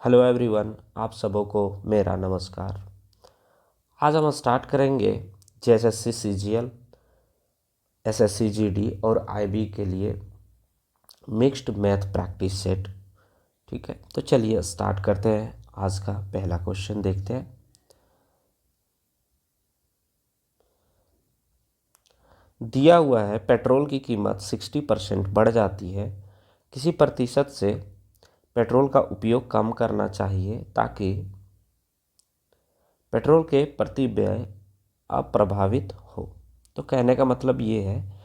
Hello everyone, आप सबों को मेरा नमस्कार। आज हम स्टार्ट करेंगे जेएसएससी सीजीएल, एसएससी जीडी और आईबी के लिए मिक्स्ड मैथ प्रैक्टिस सेट। ठीक है, तो चलिए स्टार्ट करते हैं। आज का पहला क्वेश्चन देखते हैं। दिया हुआ है पेट्रोल की कीमत 60% बढ़ जाती है, किसी प्रतिशत से पेट्रोल का उपयोग कम करना चाहिए ताकि पेट्रोल के प्रति व्यय अप्रभावित हो। तो कहने का मतलब ये है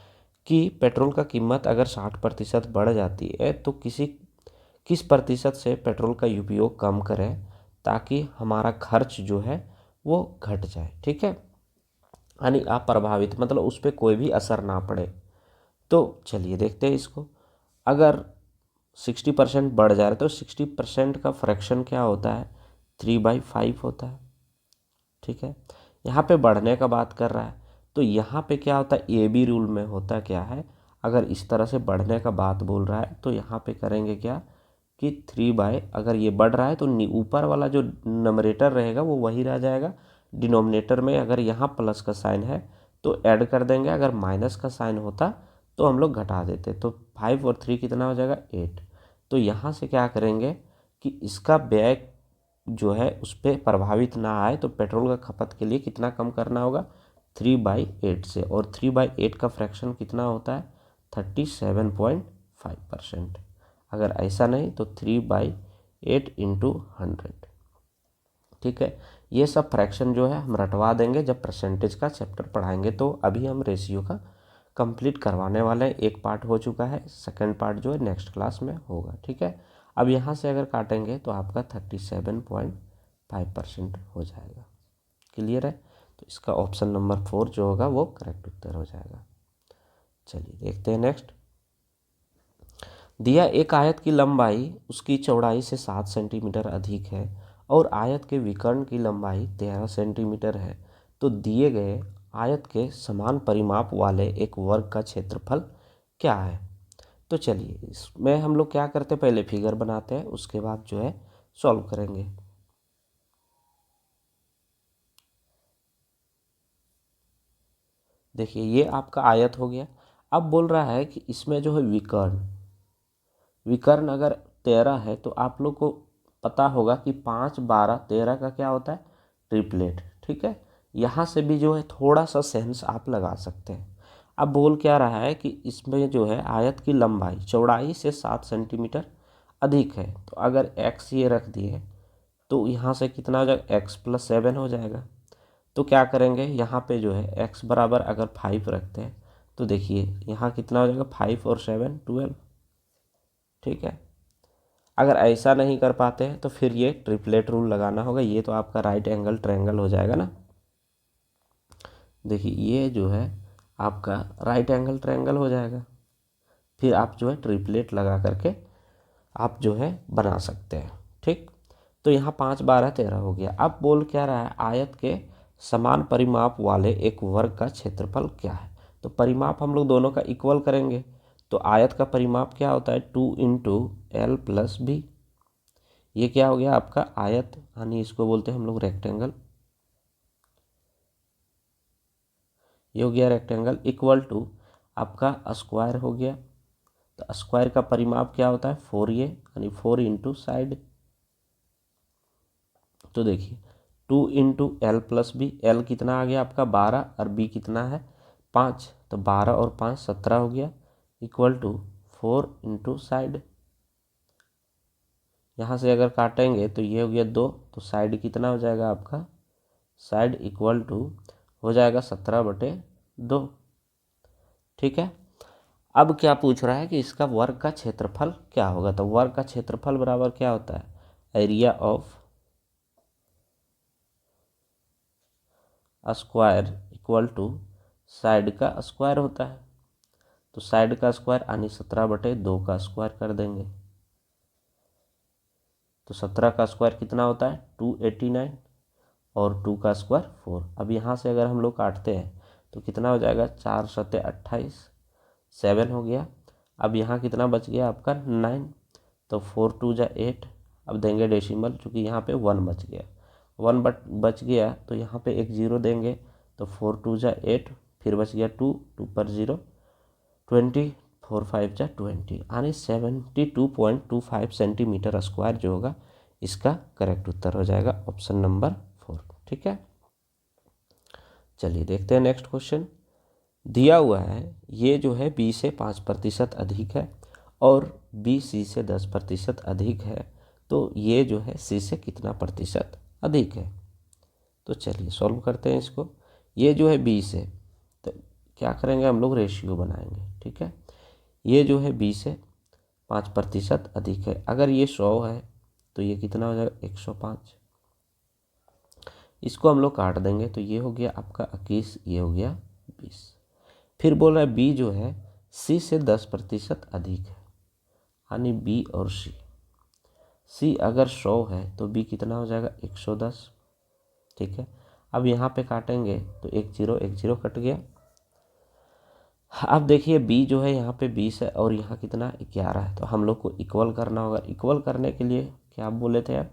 कि पेट्रोल का कीमत अगर 60% बढ़ जाती है तो किस प्रतिशत से पेट्रोल का उपयोग कम करें ताकि हमारा खर्च जो है वो घट जाए। ठीक है, यानी अप्रभावित मतलब उस पर कोई भी असर ना पड़े। तो चलिए देखते हैं इसको। अगर 60% बढ़ जा रहा है तो 60% का फ्रैक्शन क्या होता है, 3/5 होता है। ठीक है, यहाँ पे बढ़ने का बात कर रहा है तो यहाँ पे क्या होता है, ए बी रूल में होता क्या है, अगर इस तरह से बढ़ने का बात बोल रहा है तो यहाँ पे करेंगे क्या कि 3 अगर ये बढ़ रहा है तो ऊपर वाला जो नंबरेटर रहेगा वो वही रह जाएगा। डिनोमिनेटर में अगर यहाँ प्लस का साइन है तो ऐड कर देंगे, अगर माइनस का साइन होता तो हम लोग घटा देते। तो 5 और 3 कितना हो जाएगा, 8। तो यहाँ से क्या करेंगे कि इसका व्यय जो है उस पर प्रभावित ना आए तो पेट्रोल का खपत के लिए कितना कम करना होगा, 3/8 से। और 3/8 का फ्रैक्शन कितना होता है, 37.5%। अगर ऐसा नहीं तो 3/8 इंटू 100। ठीक है, ये सब फ्रैक्शन जो है हम रटवा देंगे जब परसेंटेज का चैप्टर पढ़ाएंगे। तो अभी हम रेशियो का कंप्लीट करवाने वाले हैं। एक पार्ट हो चुका है, सेकंड पार्ट जो है नेक्स्ट क्लास में होगा। ठीक है, अब यहाँ से अगर काटेंगे तो आपका 37.5% हो जाएगा। क्लियर है, तो इसका ऑप्शन नंबर 4 जो होगा वो करेक्ट उत्तर हो जाएगा। चलिए देखते हैं नेक्स्ट। दिया एक आयत की लंबाई उसकी चौड़ाई से 7 सेंटीमीटर अधिक है और आयत के विकर्ण की लंबाई 13 सेंटीमीटर है, तो दिए गए आयत के समान परिमाप वाले एक वर्ग का क्षेत्रफल क्या है। तो चलिए इसमें हम लोग क्या करते हैं, पहले फिगर बनाते हैं, उसके बाद जो है सॉल्व करेंगे। देखिए ये आपका आयत हो गया। अब बोल रहा है कि इसमें जो है विकर्ण अगर 13 है तो आप लोग को पता होगा कि 5, 12, 13 का क्या होता है, ट्रिपलेट। ठीक है, यहाँ से भी जो है थोड़ा सा सेंस आप लगा सकते हैं। अब बोल क्या रहा है कि इसमें जो है आयत की लंबाई चौड़ाई से 7 सेंटीमीटर अधिक है, तो अगर x ये रख दिए तो यहाँ से कितना हो जाएगा, x+7 हो जाएगा। तो क्या करेंगे, यहाँ पे जो है x बराबर अगर 5 रखते हैं तो देखिए यहाँ कितना हो जाएगा, 5 और 7 12। ठीक है, अगर ऐसा नहीं कर पाते हैं तो फिर ये ट्रिपलेट रूल लगाना होगा। ये तो आपका राइट एंगल ट्रायंगल हो जाएगा ना। देखिए ये जो है आपका राइट एंगल ट्रायंगल हो जाएगा। फिर आप जो है ट्रिपलेट लगा करके आप जो है बना सकते हैं। ठीक, तो यहाँ 5, 12, 13 हो गया। अब बोल क्या रहा है, आयत के समान परिमाप वाले एक वर्ग का क्षेत्रफल क्या है। तो परिमाप हम लोग दोनों का इक्वल करेंगे। तो आयत का परिमाप क्या होता है, 2 × L+B। ये क्या हो गया आपका आयत, यानी इसको बोलते हैं हम लोग रेक्टेंगल। ये हो गया रेक्टेंगल, इक्वल टू आपका स्क्वायर हो गया। तो स्क्वायर का परिमाप क्या होता है, 4a, यानी 4 इंटू साइड। तो देखिए 2 × L+B, L कितना आ गया आपका 12 और B कितना है 5, तो 12 और 5 17 हो गया, इक्वल टू 4 इंटू साइड। यहाँ से अगर काटेंगे तो ये हो गया 2, तो साइड कितना हो जाएगा आपका, साइड इक्वल टू हो जाएगा 17/2। ठीक है, अब क्या पूछ रहा है कि इसका वर्ग का क्षेत्रफल क्या होगा। तो वर्ग का क्षेत्रफल बराबर क्या होता है, area of square equal to side का स्क्वायर होता है। तो साइड का स्क्वायर यानी 17/2 का स्क्वायर कर देंगे। तो 17 का स्क्वायर कितना होता है, 289, और 2 का स्क्वायर 4। अब यहाँ से अगर हम लोग काटते हैं तो कितना हो जाएगा, 4 × 28, 7 हो गया। अब यहाँ कितना बच गया आपका 9, तो 4 × 2 = 8, अब देंगे डेसिमल, चूँकि यहाँ पे 1 बच गया, 1 बच गया तो यहाँ पे एक 0 देंगे, तो 4 2 जा 8, फिर बच गया 2, 2 पर 0, 20, 4 5 जा 20, यानी 72.25 सेंटीमीटर स्क्वायर जो होगा इसका करेक्ट उत्तर हो जाएगा ऑप्शन नंबर 4। ठीक है, चलिए देखते हैं नेक्स्ट क्वेश्चन। दिया हुआ है ये जो है बी से 5% अधिक है और बी सी से 10% अधिक है, तो ये जो है सी से कितना प्रतिशत अधिक है। तो चलिए सॉल्व करते हैं इसको। ये जो है बी से, तो क्या करेंगे हम लोग, रेशियो बनाएंगे। ठीक है, ये जो है बी से 5% अधिक है, अगर ये 100 है तो ये कितना हो जाएगा 105। इसको हम लोग काट देंगे तो ये हो गया आपका 21, ये हो गया 20। फिर बोल रहा है बी जो है सी से 10% अधिक है, यानी बी और सी अगर 100 है तो बी कितना हो जाएगा 110। ठीक है, अब यहाँ पे काटेंगे तो 1 0 कट गया। अब देखिए बी जो है यहाँ पे 20 है और यहाँ कितना 11 है, तो हम लोग को इक्वल करना होगा। इक्वल करने के लिए क्या आप बोले थे आप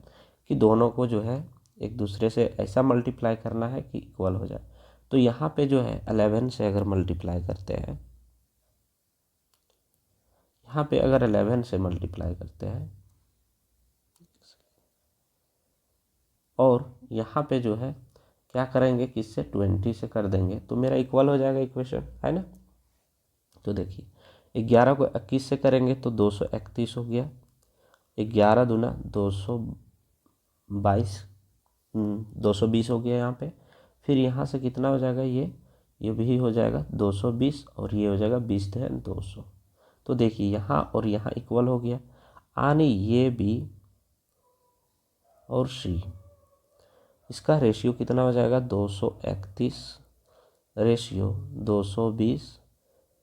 कि दोनों को जो है एक दूसरे से ऐसा मल्टीप्लाई करना है कि इक्वल हो जाए। तो यहाँ पे जो है 11 से अगर मल्टीप्लाई करते हैं, यहाँ पे अगर 11 से मल्टीप्लाई करते हैं और यहाँ पे जो है क्या करेंगे, किससे 20 से कर देंगे तो मेरा इक्वल हो जाएगा इक्वेशन, है ना। तो देखिए 11 को 21 से करेंगे तो 231 हो गया, 11 दूना 222, 220 हो गया यहाँ पे। फिर यहाँ से कितना हो जाएगा, ये भी हो जाएगा 220 और ये हो जाएगा 20 है 200। तो देखिए यहाँ और यहाँ इक्वल हो गया, यानी ये बी और सी, इसका रेशियो कितना हो जाएगा 231 रेशियो 220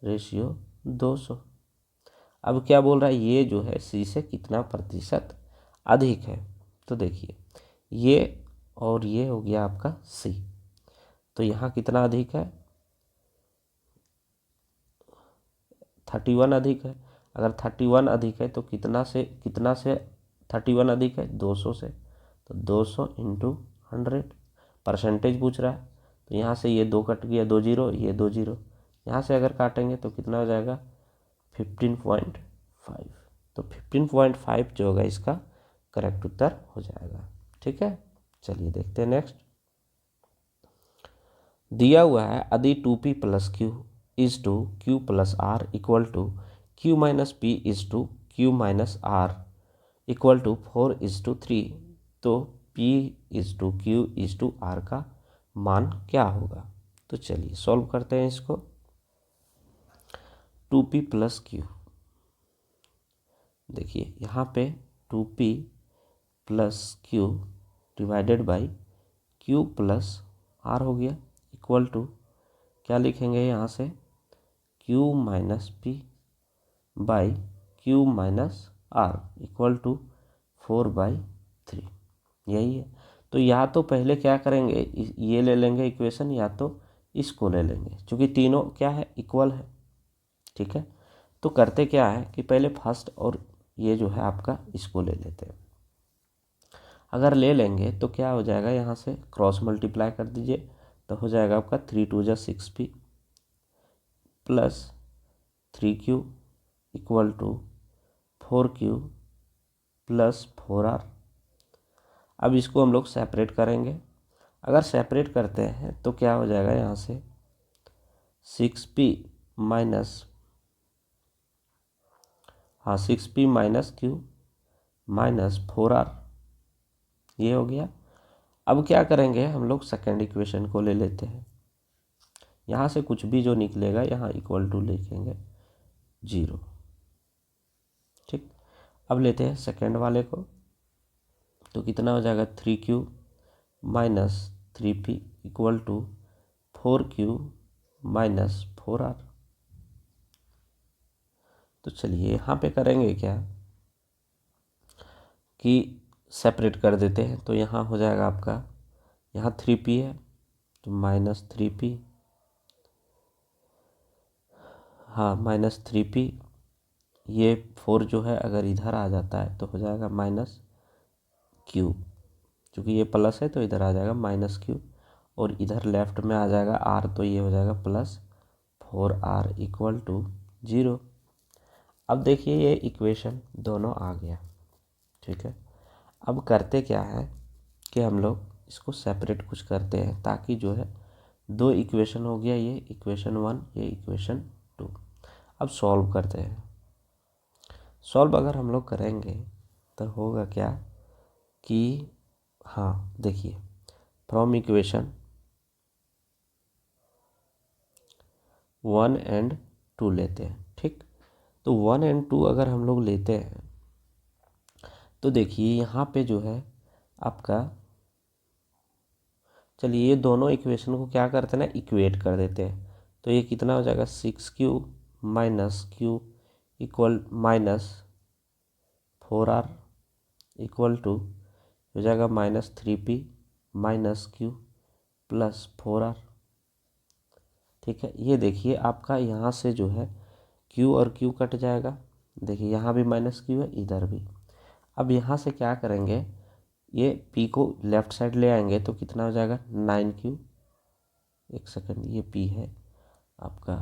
रेशियो 200। अब क्या बोल रहा है, ये जो है सी से कितना प्रतिशत अधिक है। तो देखिए ये और ये हो गया आपका सी, तो यहाँ कितना अधिक है 31 अधिक है। अगर 31 अधिक है तो कितना से 31 अधिक है 200 से, तो 200 इंटू 100 परसेंटेज पूछ रहा है। तो यहाँ से ये 2 कट गया, 2 0, ये 2 0, यहाँ से अगर काटेंगे तो कितना हो जाएगा 15.5। तो 15.5 जो होगा इसका करेक्ट उत्तर हो जाएगा। ठीक है, चलिए देखते हैं नेक्स्ट। दिया हुआ है यदि 2p plus Q is to Q plus R equal to Q minus P is to Q minus R equal to 4:3, तो p is to Q is to R का मान क्या होगा। तो चलिए सॉल्व करते हैं इसको। 2p प्लस क्यू, देखिए यहाँ पे 2p plus Q divided by Q plus R हो गया, इक्वल टू क्या लिखेंगे यहाँ से Q minus P by Q minus R equal to 4/3, यही है। तो या तो पहले क्या करेंगे, ये ले लेंगे इक्वेशन, या तो इसको ले लेंगे, क्योंकि तीनों क्या है इक्वल है। ठीक है, तो करते क्या है कि पहले फर्स्ट और ये जो है आपका इसको ले लेते हैं। अगर ले लेंगे तो क्या हो जाएगा, यहाँ से क्रॉस मल्टीप्लाई कर दीजिए तो हो जाएगा आपका 3 2 जा 6p plus 3q equal to 4q plus 4r। अब इसको हम लोग सेपरेट करेंगे। अगर सेपरेट करते हैं तो क्या हो जाएगा, यहाँ से 6p minus 6p minus q minus 4r, ये हो गया। अब क्या करेंगे, हम लोग सेकेंड इक्वेशन को ले लेते हैं। यहाँ से कुछ भी जो निकलेगा यहाँ इक्वल टू लिखेंगे 0। ठीक, अब लेते हैं सेकेंड वाले को, तो कितना हो जाएगा 3q minus 3p equal to 4q minus 4r। तो चलिए यहाँ पे करेंगे क्या कि सेपरेट कर देते हैं, तो यहाँ हो जाएगा आपका, यहाँ 3p है तो माइनस 3p, हाँ माइनस 3p, ये 4 जो है अगर इधर आ जाता है तो हो जाएगा माइनस क्यू, क्योंकि ये प्लस है तो इधर आ जाएगा माइनस क्यू, और इधर लेफ्ट में आ जाएगा आर, तो ये हो जाएगा +4r इक्वल टू 0। अब देखिए ये इक्वेशन दोनों आ गया, ठीक है। अब करते क्या है कि हम लोग इसको सेपरेट कुछ करते हैं, ताकि जो है दो इक्वेशन हो गया, ये इक्वेशन 1, ये इक्वेशन 2। अब सॉल्व करते हैं। सॉल्व अगर हम लोग करेंगे तो होगा क्या कि हाँ देखिए, फ्रॉम इक्वेशन 1 एंड 2 लेते हैं, ठीक। तो 1 एंड 2 अगर हम लोग लेते हैं तो देखिए यहाँ पे जो है आपका, चलिए ये दोनों इक्वेशन को क्या करते हैं ना, इक्वेट कर देते हैं। तो ये कितना हो जाएगा, 6q minus Q equal -4r equal to हो जाएगा -3p minus Q plus 4r, ठीक है। ये देखिए आपका यहाँ से जो है q और q कट जाएगा, देखिए यहाँ भी माइनस क्यू है, इधर भी। अब यहाँ से क्या करेंगे, ये p को लेफ़्ट साइड ले आएंगे तो कितना हो जाएगा 9q, एक सेकंड, ये p है आपका,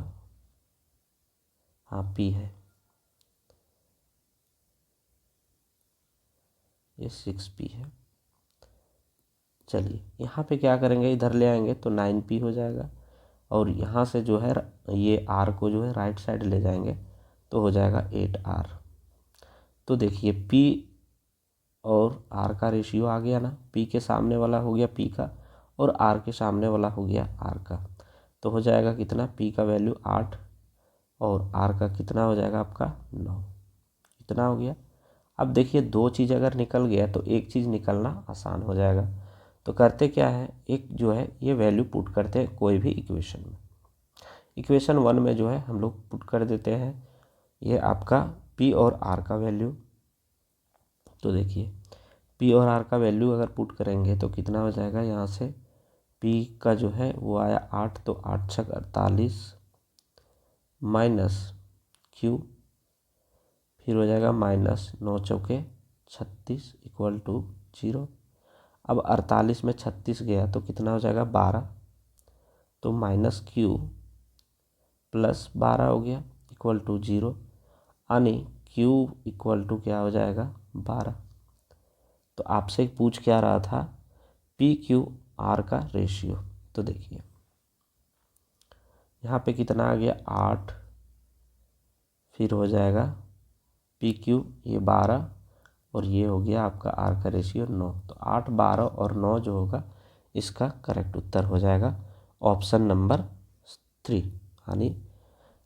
हाँ p है, ये 6p है। चलिए यहाँ पे क्या करेंगे, इधर ले आएंगे तो 9p हो जाएगा, और यहाँ से जो है ये r को जो है राइट साइड ले जाएंगे तो हो जाएगा 8r। तो देखिए p और r का रेशियो आ गया ना, p के सामने वाला हो गया p का, और r के सामने वाला हो गया r का। तो हो जाएगा कितना, p का वैल्यू 8 और r का कितना हो जाएगा आपका 9, इतना हो गया। अब देखिए दो चीज़ अगर निकल गया तो एक चीज़ निकलना आसान हो जाएगा। तो करते क्या है, एक जो है ये वैल्यू पुट करते हैं कोई भी इक्वेशन में। इक्वेशन 1 में जो है हम लोग पुट कर देते हैं ये आपका p और r का वैल्यू। तो देखिए p और r का वैल्यू अगर पुट करेंगे तो कितना हो जाएगा, यहाँ से p का जो है वो आया 8, तो 8 छक 48 माइनस q, फिर हो जाएगा -9 चौके 36 इक्वल टू 0। अब 48 में 36 गया तो कितना हो जाएगा 12, तो -q प्लस 12 हो गया इक्वल टू 0, यानी q इक्वल टू क्या हो जाएगा 12। तो आपसे पूछ क्या रहा था, पी क्यू आर का रेशियो। तो देखिए यहाँ पे कितना आ गया 8, फिर हो जाएगा पी क्यू ये 12, और ये हो गया आपका आर का रेशियो 9। तो 8, 12 और 9 जो होगा इसका करेक्ट उत्तर हो जाएगा ऑप्शन नंबर 3, यानी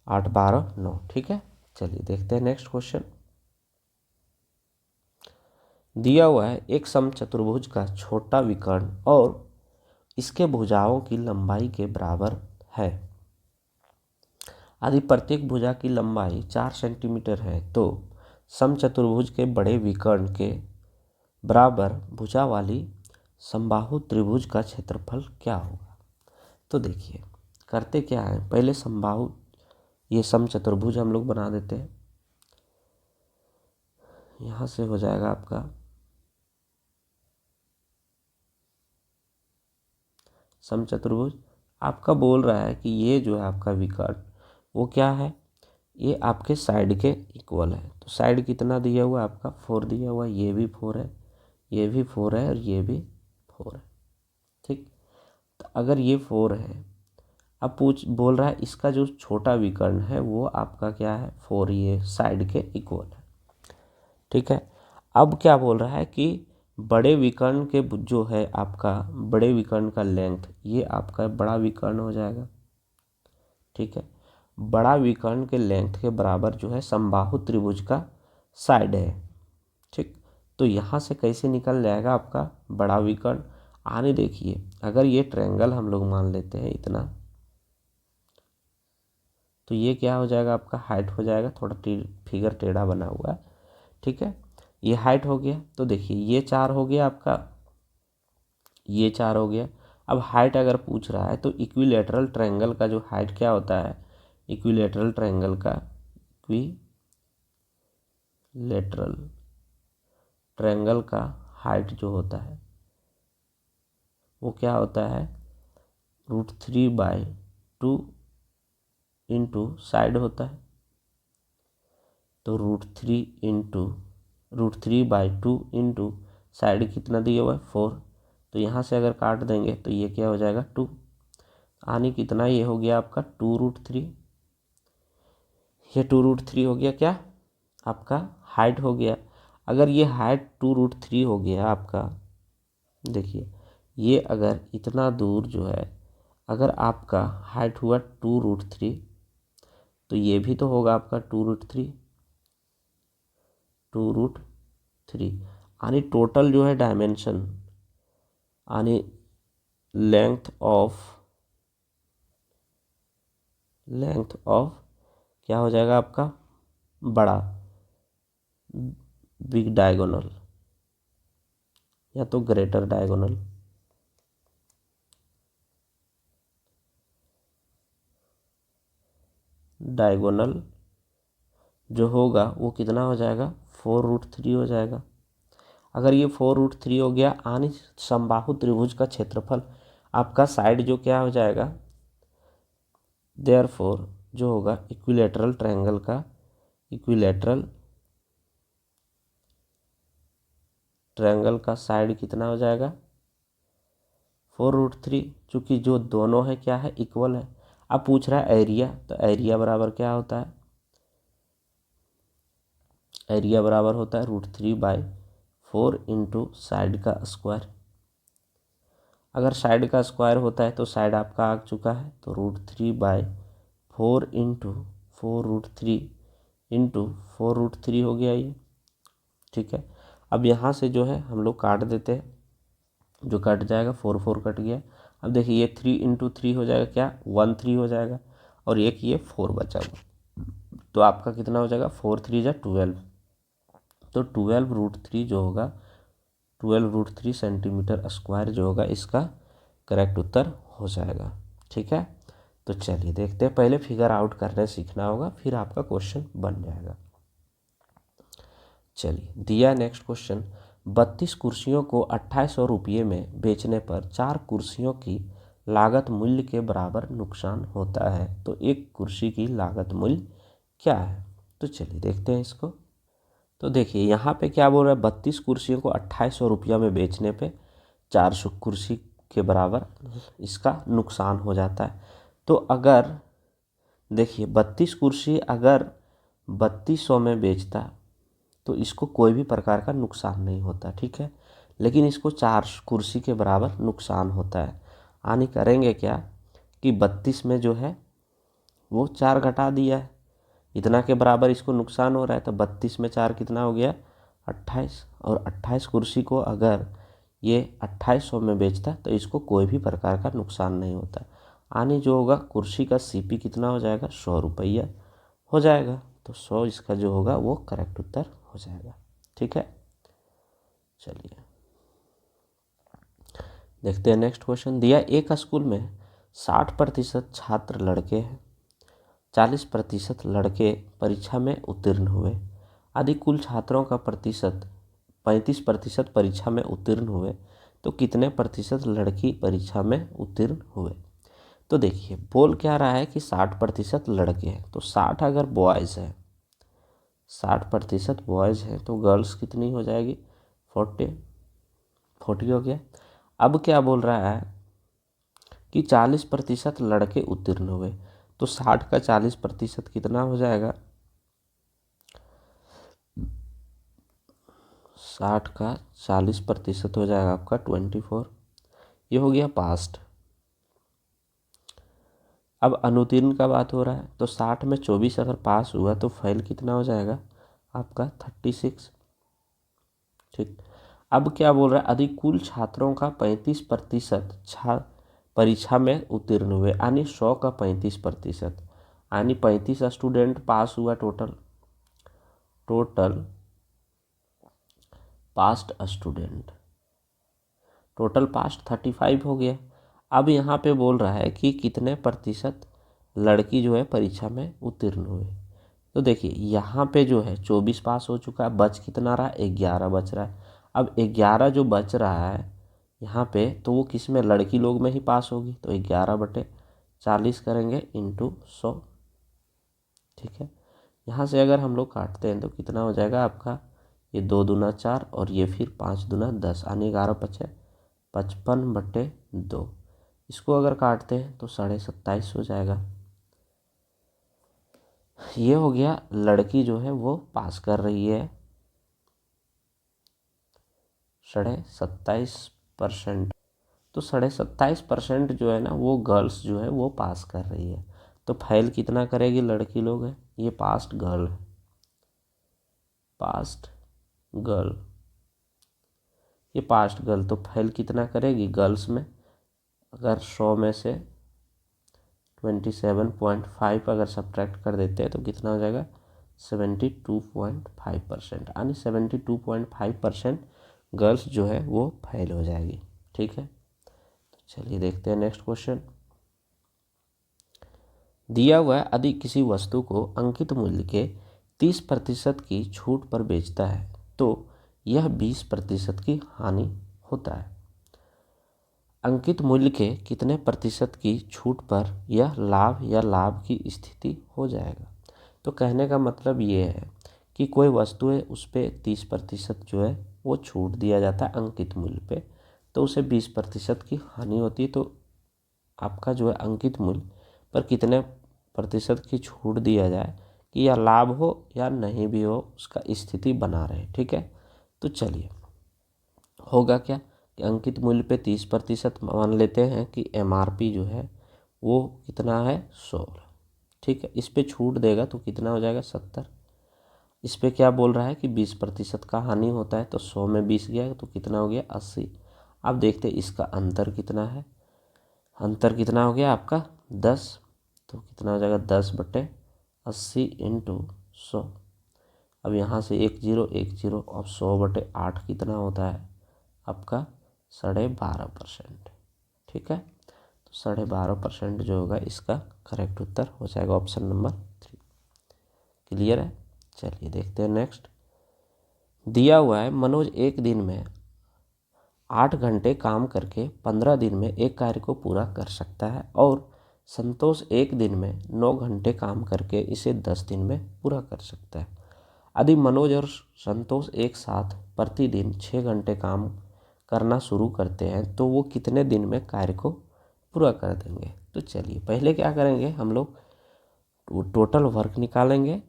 8, 12, 9, ठीक है। चलिए देखते हैं नेक्स्ट क्वेश्चन। दिया हुआ है एक समचतुर्भुज का छोटा विकर्ण और इसके भुजाओं की लंबाई के बराबर है। यदि प्रत्येक भुजा की लंबाई 4 सेंटीमीटर है तो समचतुर्भुज के बड़े विकर्ण के बराबर भुजा वाली समबाहु त्रिभुज का क्षेत्रफल क्या होगा। तो देखिए करते क्या है, पहले समबाहु ये समचतुर्भुज हम लोग बना देते हैं। यहाँ से हो जाएगा आपका समचतुर्भुज, आपका बोल रहा है कि ये जो है आपका विकर्ण वो क्या है, ये आपके साइड के इक्वल है। तो साइड कितना दिया हुआ है आपका 4 दिया हुआ है, ये भी 4 है, ये भी 4 है, और ये भी 4 है, ठीक। तो अगर ये 4 है, अब बोल रहा है इसका जो छोटा विकर्ण है वो आपका क्या है 4, ये साइड के इक्वल है, ठीक है। अब क्या बोल रहा है कि बड़े विकर्ण के जो है आपका बड़े विकर्ण का लेंथ, ये आपका बड़ा विकर्ण हो जाएगा, ठीक है। बड़ा विकर्ण के लेंथ के बराबर जो है समबाहु त्रिभुज का साइड है, ठीक। तो यहाँ से कैसे निकल जाएगा आपका बड़ा विकर्ण, आने देखिए अगर ये ट्रायंगल हम लोग मान लेते हैं इतना, तो ये क्या हो जाएगा आपका हाइट हो जाएगा, थोड़ा फिगर टेढ़ा बना हुआ है, ठीक है। ये हाइट हो गया, तो देखिए ये 4 हो गया आपका, ये 4 हो गया। अब हाइट अगर पूछ रहा है तो इक्विलेटरल ट्रायंगल का जो हाइट क्या होता है, इक्विलेटरल ट्रायंगल का इक्विलेटरल ट्रायंगल का हाइट जो होता है वो क्या होता है, √3/2 इंटू साइड होता है। तो √3/2 इंटू साइड कितना दिया हुआ है 4। तो यहाँ से अगर काट देंगे तो ये क्या हो जाएगा 2, यानी कितना ये हो गया आपका 2√3। ये 2√3 हो गया क्या आपका हाइट हो गया। अगर ये हाइट 2√3 हो गया आपका, देखिए ये अगर इतना दूर जो है, अगर आपका हाइट हुआ 2√3 तो ये भी तो होगा आपका 2√3 यानी टोटल जो है डायमेंशन यानी लेंथ ऑफ क्या हो जाएगा आपका बड़ा बिग डायगोनल या तो ग्रेटर डायगोनल। डायगोनल जो होगा वो कितना हो जाएगा 4√3 हो जाएगा। अगर ये 4√3 हो गया यानी समबाहु त्रिभुज का क्षेत्रफल आपका साइड जो क्या हो जाएगा, देयरफॉर जो होगा इक्विलैटरल ट्रायंगल का साइड कितना हो जाएगा 4√3, चूँकि जो दोनों है क्या है इक्वल है। अब पूछ रहा है एरिया, तो एरिया बराबर क्या होता है, एरिया बराबर होता है √3/4 इंटू साइड का स्क्वायर। अगर साइड का स्क्वायर होता है तो साइड आपका आ चुका है, तो √3/4 इंटू 4√3 हो गया ये, ठीक है। अब यहाँ से जो है हम लोग काट देते हैं, जो कट जाएगा 4 कट गया। अब देखिए ये 3 इंटू 3 हो जाएगा क्या 13 हो जाएगा, और एक ये 4 बचा हुआ, तो आपका कितना हो जाएगा 4×3 = 12। तो 12√3 जो होगा 12√3 सेंटीमीटर स्क्वायर जो होगा इसका करेक्ट उत्तर हो जाएगा, ठीक है। तो चलिए देखते हैं, पहले फिगर आउट करने सीखना होगा फिर आपका क्वेश्चन बन जाएगा। चलिए दिया नेक्स्ट क्वेश्चन, 32 कुर्सियों को 2800 रुपये में बेचने पर 4 कुर्सियों की लागत मूल्य के बराबर नुकसान होता है, तो एक कुर्सी की लागत मूल्य क्या है। तो चलिए देखते हैं इसको। तो देखिए यहाँ पे क्या बोल रहा है, 32 कुर्सियों को 2800 रुपया में बेचने पे 400 कुर्सी के बराबर इसका नुकसान हो जाता है। तो अगर देखिए 32 कुर्सी अगर 3200 में बेचता तो इसको कोई भी प्रकार का नुकसान नहीं होता, ठीक है। लेकिन इसको 4 कुर्सी के बराबर नुकसान होता है, यानी करेंगे क्या कि 32 में जो है वो 4 घटा दिया है, इतना के बराबर इसको नुकसान हो रहा है, तो 32 में 4 कितना हो गया 28, और 28 कुर्सी को अगर ये 2800 में बेचता तो इसको कोई भी प्रकार का नुकसान नहीं होता, यानी जो होगा कुर्सी का सीपी कितना हो जाएगा 100 रुपया हो जाएगा। तो 100 इसका जो होगा वो करेक्ट उत्तर हो जाएगा, ठीक है। चलिए देखते हैं नेक्स्ट क्वेश्चन। दिया एक स्कूल में 60% छात्र लड़के हैं, 40% लड़के परीक्षा में उत्तीर्ण हुए, यदि कुल छात्रों का प्रतिशत 35% परीक्षा में उत्तीर्ण हुए तो कितने प्रतिशत लड़की परीक्षा में उत्तीर्ण हुए। तो देखिए बोल क्या रहा है कि 60% लड़के हैं, तो 60 अगर बॉयज़ हैं, 60% बॉयज़ हैं तो गर्ल्स कितनी हो जाएगी 40 हो गया। अब क्या बोल रहा है कि 40% लड़के उत्तीर्ण हुए, तो 60 का 40% कितना हो जाएगा, 60 का 40% हो जाएगा आपका 24, ये हो गया पास्ट। अब अनुत्तीर्ण का बात हो रहा है, तो 60 में 24 अगर पास हुआ तो फेल कितना हो जाएगा आपका 36, ठीक। अब क्या बोल रहा है, यदि कुल छात्रों का 35% परीक्षा में उत्तीर्ण हुए, यानी 100 का 35%, यानी 35 स्टूडेंट पास हुआ total past student, total past 35 हो गया। अब यहाँ पे बोल रहा है कि कितने प्रतिशत लड़की जो है परीक्षा में उत्तीर्ण हुए। तो देखिए यहाँ पे जो है 24 पास हो चुका है, बच कितना रहा 11 बच रहा है, अब 11 जो बच रहा है यहाँ पे, तो वो किस में, लड़की लोग में ही पास होगी। तो 11/40 करेंगे इंटू 100। ठीक है, यहाँ से अगर हम लोग काटते हैं तो कितना हो जाएगा आपका, ये 2 दूना 4 और ये फिर 5 दूना 10, यानी 11 पचे 55/2। इसको अगर काटते हैं तो 27.5 हो जाएगा। ये हो गया, लड़की जो है वो पास कर रही है 27.5%। तो 27.5% जो है ना वो गर्ल्स जो है वो पास कर रही है। तो फेल कितना करेगी लड़की लोग है, ये पास्ट गर्ल है, पास्ट गर्ल, ये पास्ट गर्ल। तो फेल कितना करेगी गर्ल्स में, अगर 100 में से 27.5 अगर सब्ट्रैक्ट कर देते हैं तो कितना हो जाएगा, 72.5%, यानी 72.5% गर्ल्स जो है वो फेल हो जाएगी। ठीक है, तो चलिए देखते हैं नेक्स्ट क्वेश्चन। दिया हुआ है, यदि किसी वस्तु को अंकित मूल्य के 30% की छूट पर बेचता है तो यह 20% की हानि होता है। अंकित मूल्य के कितने प्रतिशत की छूट पर यह लाभ या लाभ की स्थिति हो जाएगा। तो कहने का मतलब ये है कि कोई वस्तु है उस पर 30% जो है वो छूट दिया जाता है अंकित मूल्य पे, तो उसे 20% की हानि होती है। तो आपका जो है अंकित मूल्य पर कितने प्रतिशत की छूट दिया जाए कि या लाभ हो या नहीं भी हो, उसका स्थिति बना रहे। ठीक है, तो चलिए होगा क्या कि अंकित मूल्य पे 30% मान लेते हैं कि MRP जो है वो कितना है 100। ठीक है, इस पे छूट देगा तो कितना हो जाएगा 70। इस पे क्या बोल रहा है कि 20% का हानि होता है, तो 100 में 20 गया तो कितना हो गया 80। अब देखते हैं इसका अंतर कितना है, अंतर कितना हो गया आपका 10। तो कितना हो जाएगा 10/80 इंटू 100। अब यहाँ से 1 0 1 0, अब 100/8 कितना होता है आपका 12.5%। ठीक है, तो 12.5% जो होगा इसका करेक्ट उत्तर हो जाएगा ऑप्शन नंबर 3। क्लियर है, चलिए देखते हैं नेक्स्ट। दिया हुआ है, मनोज एक दिन में 8 घंटे काम करके 15 दिन में एक कार्य को पूरा कर सकता है और संतोष एक दिन में 9 घंटे काम करके इसे 10 दिन में पूरा कर सकता है। यदि मनोज और संतोष एक साथ प्रतिदिन 6 घंटे काम करना शुरू करते हैं तो वो कितने दिन में कार्य को पूरा कर देंगे। तो चलिए पहले क्या करेंगे, हम लोग टोटल वर्क निकालेंगे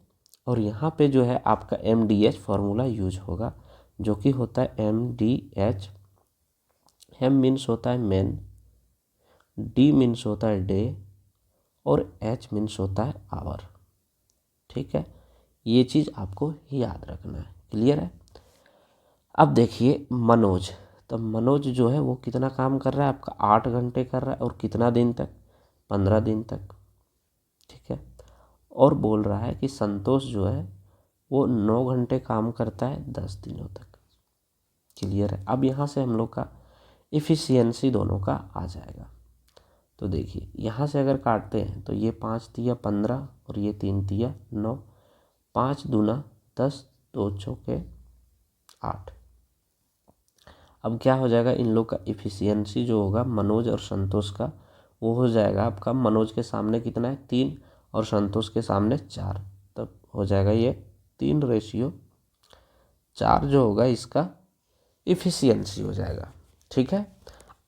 और यहाँ पे जो है आपका MDH फार्मूला यूज होगा, जो कि होता है MDH। M मीन्स होता है मैन, D मीन्स होता है डे और H मीन्स होता है आवर। ठीक है, ये चीज़ आपको याद रखना है। क्लियर है। अब देखिए मनोज, तो मनोज जो है वो कितना काम कर रहा है आपका 8 घंटे कर रहा है, और कितना दिन तक 15 दिन तक। ठीक है, और बोल रहा है कि संतोष जो है वो 9 घंटे काम करता है 10 दिनों तक। क्लियर है। अब यहाँ से हम लोग का इफ़िशियंसी दोनों का आ जाएगा। तो देखिए यहाँ से अगर काटते हैं तो ये 5 तिया 15 और ये 3 तिया 9, 5 दूना 10, 2 चौके 8। अब क्या हो जाएगा, इन लोग का इफ़िशियंसी जो होगा मनोज और संतोष का, वो हो जाएगा आपका मनोज के सामने कितना है 3 और संतोष के सामने 4, तब हो जाएगा ये 3:4 जो होगा इसका इफ़िशियंसी हो जाएगा। ठीक है,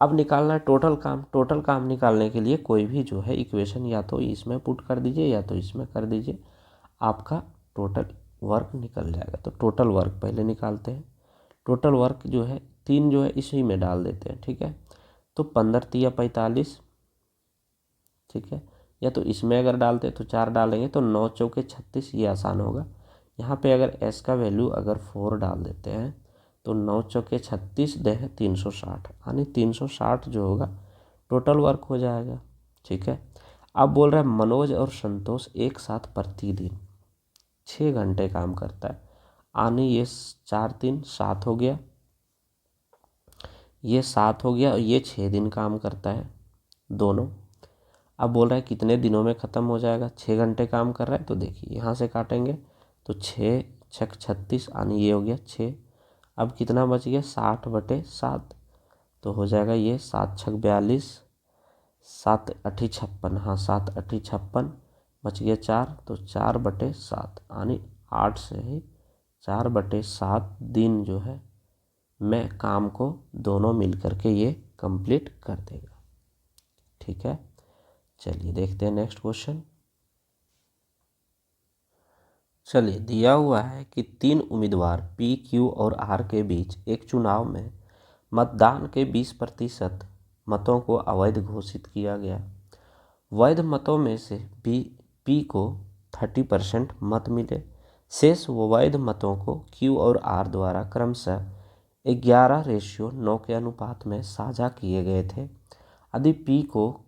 अब निकालना है टोटल काम। टोटल काम निकालने के लिए कोई भी जो है इक्वेशन या तो इसमें पुट कर दीजिए या तो इसमें कर दीजिए, आपका टोटल वर्क निकल जाएगा। तो टोटल वर्क पहले निकालते हैं। टोटल वर्क जो है 3 जो है इसी में डाल देते हैं। ठीक है, तो 15 तिया 45। ठीक है, या तो इसमें अगर डालते हैं तो 4 डालेंगे तो 9 चौके 36, ये आसान होगा। यहाँ पे अगर S का वैल्यू अगर 4 डाल देते हैं तो 9 चौके 36 दे 360, यानी 360 जो होगा टोटल वर्क हो जाएगा। ठीक है, अब बोल रहा है मनोज और संतोष एक साथ प्रतिदिन 6 घंटे काम करता है, यानी ये 4 3 7 हो गया, ये 7 हो गया और ये 6 दिन काम करता है दोनों। अब बोल रहा है कितने दिनों में ख़त्म हो जाएगा, 6 घंटे काम कर रहा है। तो देखिए यहाँ से काटेंगे तो 6 छक 36, यानी ये हो गया 6, अब कितना बच गया 60/7, तो हो जाएगा ये 7×6 = 42, 7×8 = 56, हाँ 7×8 = 56, बच गया 4, तो 4/7 यानी 8 से ही 4/7 दिन जो है मैं काम को दोनों मिल करके ये कंप्लीट कर देगा। ठीक है, चलिए देखते हैं नेक्स्ट क्वेश्चन। चलिए दिया हुआ है कि 3 उम्मीदवार P, Q और R के बीच एक चुनाव में मतदान के 20% मतों को अवैध घोषित किया गया। वैध मतों में से P को 30% मत मिले। शेष वैध मतों को Q और R द्वारा क्रमशः 11:9 के अनुपात में साझा किए गए थे। यदि P को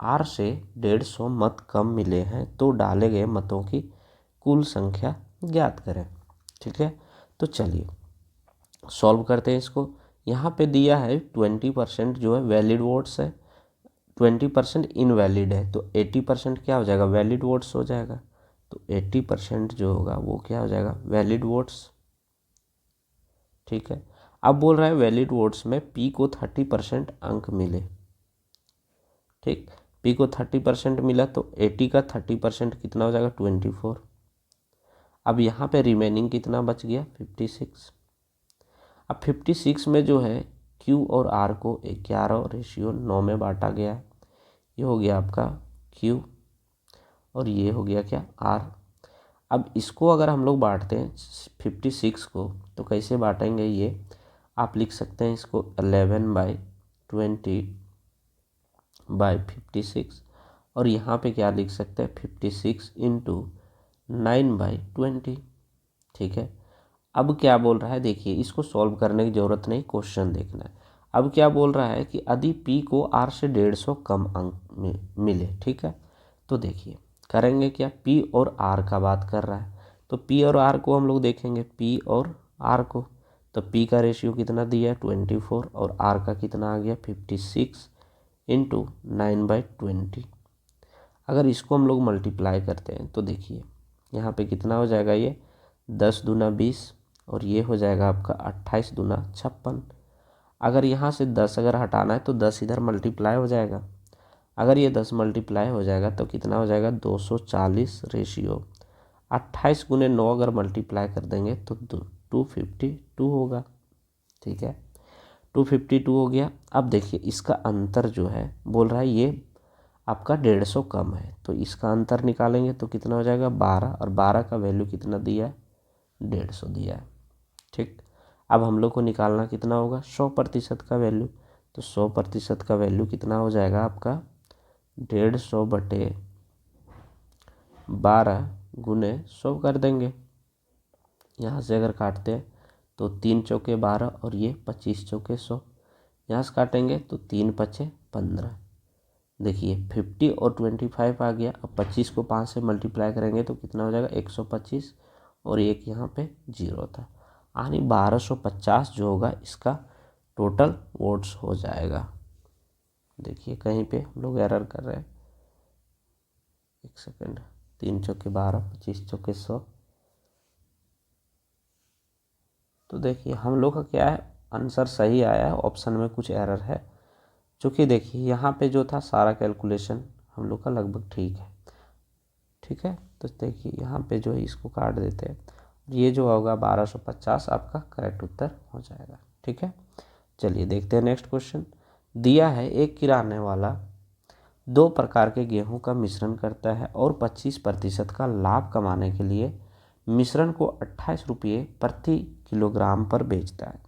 R से 150 मत कम मिले हैं तो डाले गए मतों की कुल संख्या ज्ञात करें। ठीक है, तो चलिए सॉल्व करते हैं इसको। यहाँ पे दिया है 20% जो है वैलिड वोट्स है, 20% इनवैलिड है, तो 80% क्या हो जाएगा वैलिड वोट्स हो जाएगा। तो 80% जो होगा वो क्या हो जाएगा वैलिड वोट्स। ठीक है, अब बोल रहा है वैलिड वोट्स में P को 30% अंक मिले। ठीक, P को 30% मिला तो 80 का 30% कितना हो जाएगा 24। अब यहाँ पे रिमेनिंग कितना बच गया 56। अब 56 में जो है Q और R को 11:9 में बांटा गया। ये हो गया आपका Q और ये हो गया क्या R। अब इसको अगर हम लोग बांटते हैं 56 को तो कैसे बांटेंगे, ये आप लिख सकते हैं इसको 11/20/56 और यहाँ पे क्या लिख सकते हैं 56 × 9/20। ठीक है, अब क्या बोल रहा है देखिए, इसको सॉल्व करने की ज़रूरत नहीं, क्वेश्चन देखना है। अब क्या बोल रहा है कि यदि P को R से 150 कम अंक मिले। ठीक है, तो देखिए करेंगे क्या, P और R का बात कर रहा है तो P और R को हम लोग देखेंगे, P और R को, तो P का रेशियो कितना दिया है 24 और R का कितना आ गया 56 × 9/20। अगर इसको हम लोग मल्टीप्लाई करते हैं तो देखिए यहाँ पे कितना हो जाएगा, ये 10 दूना 20 और ये हो जाएगा आपका 28 दूना 56। अगर यहाँ से 10 अगर हटाना है तो 10 इधर मल्टीप्लाई हो जाएगा। अगर ये 10 मल्टीप्लाई हो जाएगा तो कितना हो जाएगा 240 रेशियो 28 × 9 अगर मल्टीप्लाई कर देंगे तो 252 होगा। ठीक है, 252 हो गया। अब देखिए इसका अंतर जो है बोल रहा है ये आपका 150 कम है, तो इसका अंतर निकालेंगे तो कितना हो जाएगा 12 और 12 का वैल्यू कितना दिया है 150 दिया है। ठीक, अब हम लोग को निकालना कितना होगा 100% का वैल्यू, तो 100% का वैल्यू कितना हो जाएगा आपका 150/12 × 100 कर देंगे। यहाँ से अगर काटते हैं तो 3 चौके 12 और ये 25 चौके 100, यहाँ से काटेंगे तो 3 5 15। देखिए 50 और 25 आ गया। अब 25 को 5 से मल्टीप्लाई करेंगे तो कितना हो जाएगा 125 और एक यहाँ पे 0 था, यानी 1250 जो होगा इसका टोटल वोट्स हो जाएगा। देखिए कहीं पे हम लोग एरर कर रहे हैं, एक सेकेंड, 3 चौके 12 25 चौके 100, तो देखिए हम लोग का क्या है आंसर सही आया है, ऑप्शन में कुछ एरर है। चूँकि देखिए यहाँ पे जो था सारा कैलकुलेशन हम लोग का लगभग ठीक है। ठीक है, तो देखिए यहाँ पे जो है इसको काट देते हैं, ये जो होगा 1250 आपका करेक्ट उत्तर हो जाएगा। ठीक है, चलिए देखते हैं नेक्स्ट क्वेश्चन। दिया है एक किराने वाला 2 प्रकार के गेहूं का मिश्रण करता है और 25% का लाभ कमाने के लिए मिश्रण को 28 रुपये प्रति किलोग्राम पर बेचता है।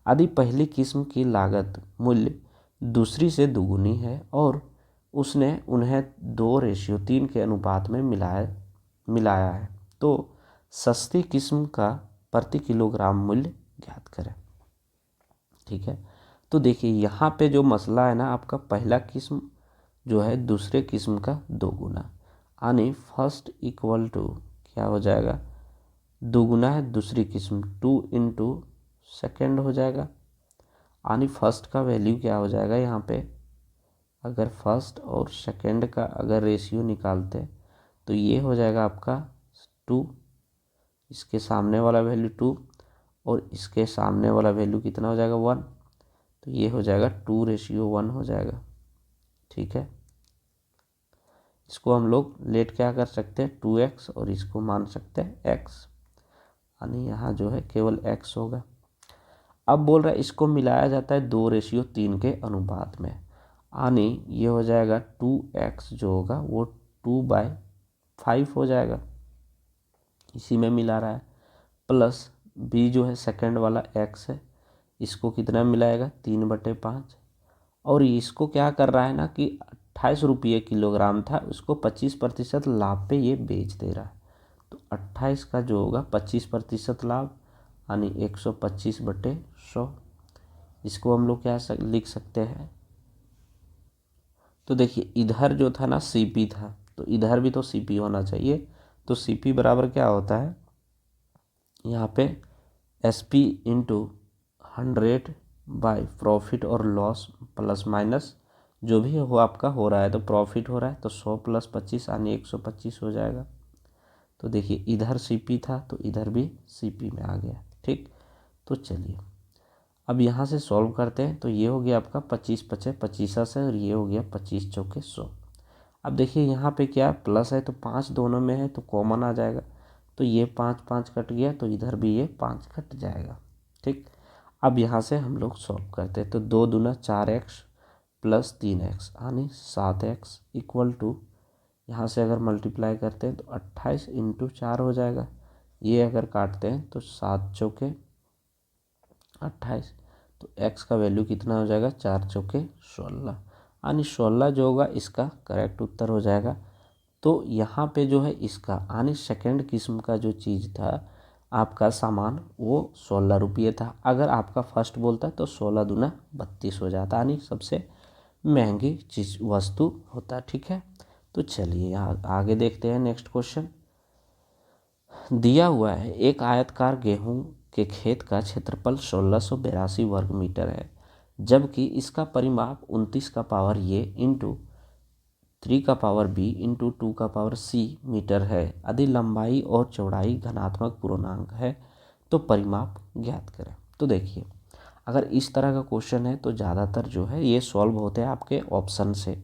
यदि पहली किस्म की लागत मूल्य दूसरी से दुगुनी है और उसने उन्हें 2:3 के अनुपात में मिलाया है तो सस्ती किस्म का प्रति किलोग्राम मूल्य ज्ञात करें। ठीक है, तो देखिए यहाँ पे जो मसला है ना, आपका पहला किस्म जो है दूसरे किस्म का 2 गुना, यानी फर्स्ट इक्वल टू क्या हो जाएगा 2 गुना है दूसरी किस्म 2 × सेकेंड हो जाएगा, यानी फर्स्ट का वैल्यू क्या हो जाएगा यहाँ पे, अगर फर्स्ट और सेकेंड का अगर रेशियो निकालते तो ये हो जाएगा आपका 2, इसके सामने वाला वैल्यू 2 और इसके सामने वाला वैल्यू कितना हो जाएगा 1, तो ये हो जाएगा 2:1 हो जाएगा। ठीक है, इसको हम लोग लेट क्या कर सकते हैं 2x और इसको मान सकते हैं x, यानी यहाँ जो है केवल x होगा। अब बोल रहा है इसको मिलाया जाता है 2:3 के अनुपात में, यानी ये हो जाएगा 2x जो होगा वो 2/5 हो जाएगा, इसी में मिला रहा है। प्लस b जो है सेकंड वाला x है, इसको कितना मिलाएगा 3/5, और इसको क्या कर रहा है ना कि 28 रुपये किलोग्राम था, उसको 25% लाभ पे ये बेच दे रहा है। तो 28 का जो होगा 25% लाभ, यानी 125/100। इसको हम लोग क्या लिख सकते हैं, तो देखिए इधर जो था ना CP था, तो इधर भी तो CP होना चाहिए। तो CP बराबर क्या होता है यहाँ पे SP इंटू 100 प्रॉफिट और लॉस प्लस माइनस जो भी हो आपका हो रहा है, तो प्रॉफिट हो रहा है तो 100 + 25 यानी 125 हो जाएगा। तो देखिए इधर CP था तो इधर भी CP में आ गया। ठीक, तो चलिए अब यहाँ से सॉल्व करते हैं। तो ये हो गया आपका 25×5 = 25 और ये हो गया 25×4 = 100। अब देखिए यहाँ पे क्या प्लस है तो 5 दोनों में है तो कॉमन आ जाएगा, तो ये 5 5 कट गया, तो इधर भी ये 5 कट जाएगा। ठीक, अब यहाँ से हम लोग सॉल्व करते हैं। तो 2 दूना 4x + 3x यानी 7x इक्वल टू, यहाँ से अगर मल्टीप्लाई करते हैं तो 28 × 4 हो जाएगा। ये अगर काटते हैं तो 7×4 = 28, तो x का वैल्यू कितना हो जाएगा 4×4 = 16, यानी 16 जो होगा इसका करेक्ट उत्तर हो जाएगा। तो यहाँ पे जो है इसका यानी सेकंड किस्म का जो चीज़ था आपका सामान वो 16 रुपये था। अगर आपका फर्स्ट बोलता तो 16 दूना 32 हो जाता, यानी सबसे महंगी चीज़ वस्तु होता। ठीक है, तो चलिए यहाँ आगे देखते हैं। नेक्स्ट क्वेश्चन दिया हुआ है, एक आयताकार गेहूं के खेत का क्षेत्रफल 1682 वर्ग मीटर है, जबकि इसका परिमाप 29 का पावर ये इंटू 3 का पावर b इंटू 2 का पावर c मीटर है। यदि लंबाई और चौड़ाई धनात्मक पूर्णांक है तो परिमाप ज्ञात करें। तो देखिए अगर इस तरह का क्वेश्चन है तो ज़्यादातर जो है ये सॉल्व होते हैं आपके ऑप्शन से,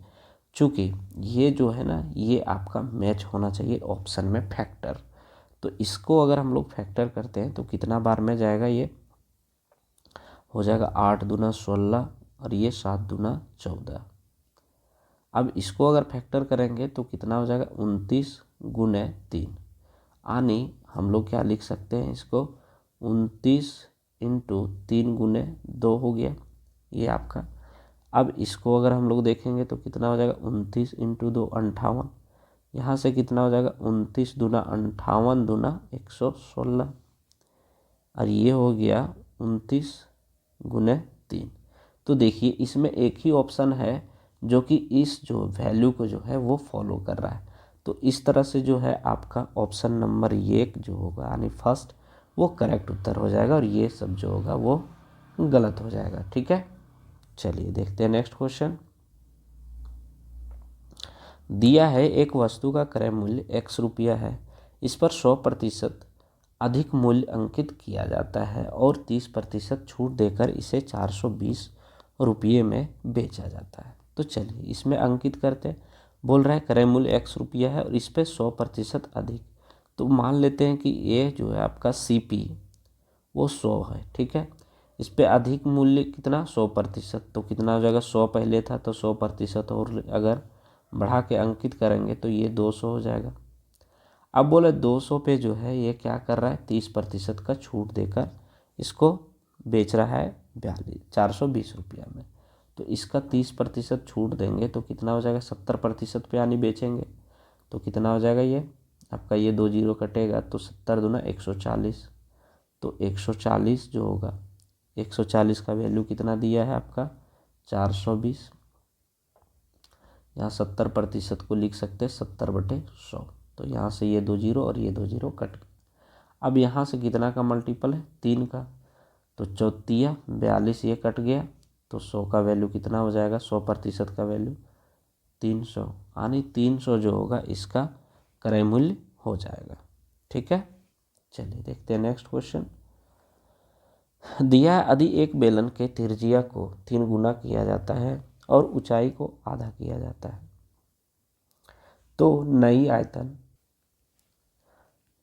चूँकि ये जो है ना ये आपका मैच होना चाहिए ऑप्शन में फैक्टर। तो इसको अगर हम लोग फैक्टर करते हैं तो कितना बार में जाएगा, ये हो जाएगा 8 दूना 16 और ये 7 दूना 14। अब इसको अगर फैक्टर करेंगे तो कितना हो जाएगा 29 × 3, यानी हम लोग क्या लिख सकते हैं इसको 29 × 3 × 2 हो गया ये आपका। अब इसको अगर हम लोग देखेंगे तो कितना हो जाएगा 29 × 2 58, यहाँ से कितना हो जाएगा 29 दूना 58 दूना 116, और ये हो गया 29 × 3। तो देखिए इसमें एक ही ऑप्शन है जो कि इस जो वैल्यू को जो है वो फॉलो कर रहा है। तो इस तरह से जो है आपका ऑप्शन नंबर 1 जो होगा यानी फर्स्ट वो करेक्ट उत्तर हो जाएगा, और ये सब जो होगा वो गलत हो जाएगा। ठीक है, चलिए देखते हैं नेक्स्ट क्वेश्चन। दिया है एक वस्तु का क्रय मूल्य x रुपया है, इस पर 100% अधिक मूल्य अंकित किया जाता है और 30% छूट देकर इसे 420 रुपये में बेचा जाता है। तो चलिए इसमें अंकित करते हैं। बोल रहा है क्रय मूल्य x रुपया है और इस पर 100% अधिक, तो मान लेते हैं कि ये जो है आपका CP वो 100 है। ठीक है, इस पे अधिक मूल्य कितना 100%, तो कितना हो जाएगा 100 पहले था तो 100% और अगर बढ़ा के अंकित करेंगे तो ये 200 हो जाएगा। अब बोले 200 पे जो है ये क्या कर रहा है 30% का छूट देकर इसको बेच रहा है 420 रुपया में। तो इसका 30% छूट देंगे तो कितना हो जाएगा 70% पे यानी बेचेंगे, तो कितना हो जाएगा ये आपका, ये 2 जीरो कटेगा तो 70 दूना 140, तो 140 जो होगा 140 का वैल्यू कितना दिया है आपका 420, यहाँ 70% को लिख सकते हैं 70/100, तो यहाँ से ये 2 जीरो और ये 2 जीरो कट गए। अब यहाँ से कितना का मल्टीपल है 3 का, तो 4 42 ये कट गया, तो 100 का वैल्यू कितना हो जाएगा 100% का वैल्यू 300, यानी 300 जो होगा इसका क्रय मूल्य हो जाएगा। ठीक है, चलिए देखते हैं नेक्स्ट क्वेश्चन। दिया है, यदि एक बेलन के त्रिज्या को 3 गुना किया जाता है और ऊंचाई को आधा किया जाता है तो नई आयतन